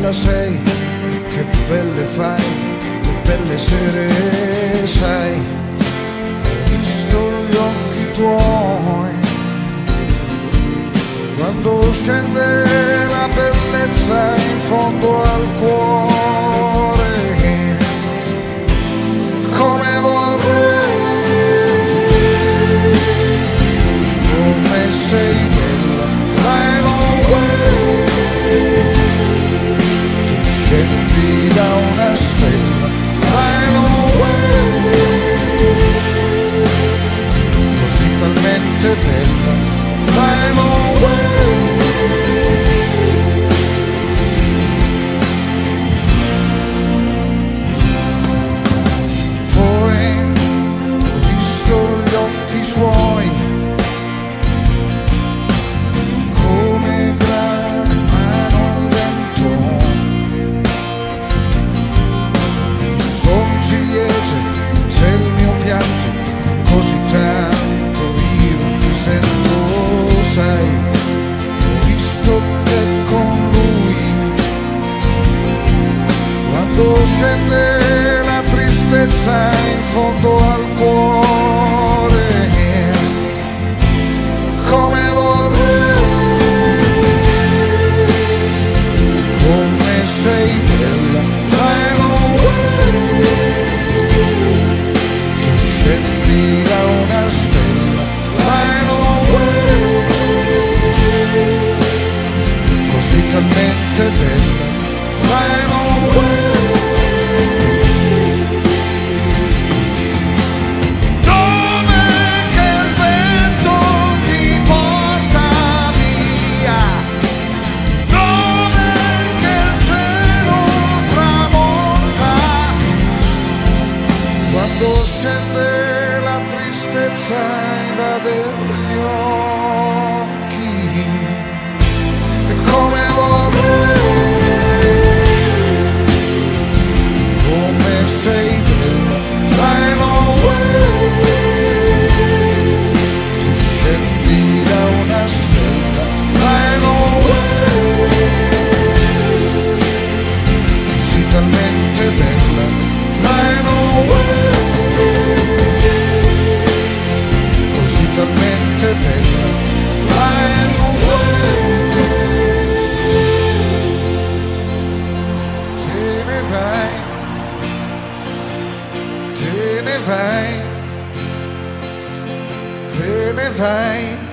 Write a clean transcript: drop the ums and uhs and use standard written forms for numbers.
bella sei, che belle fai, che belle sere sai. Ho visto gli occhi tuoi quando scende la bellezza in fondo al cuore. Come vorrei, come sei bella, fly away. Tu scendi da una stella, fly away. Così talmente bella, fly away. Suoi come grane mano al vento, son ciliegie del mio pianto, così tanto io ti sento, sai. Ho visto te con lui quando scende la tristezza in fondo al cuore. Come vorrei, come sei bella, fly away. Tu scendi da una stella, fly away. Così talmente bella, fly away. Quando scende la tristezza invade gli occhi, e come vorrei, come sei bella, fly away. Tu scendi da una stella, fly away. Così talmente bella, fly away. Talmente bella, fly away. Te ne vai, te ne vai, te ne vai.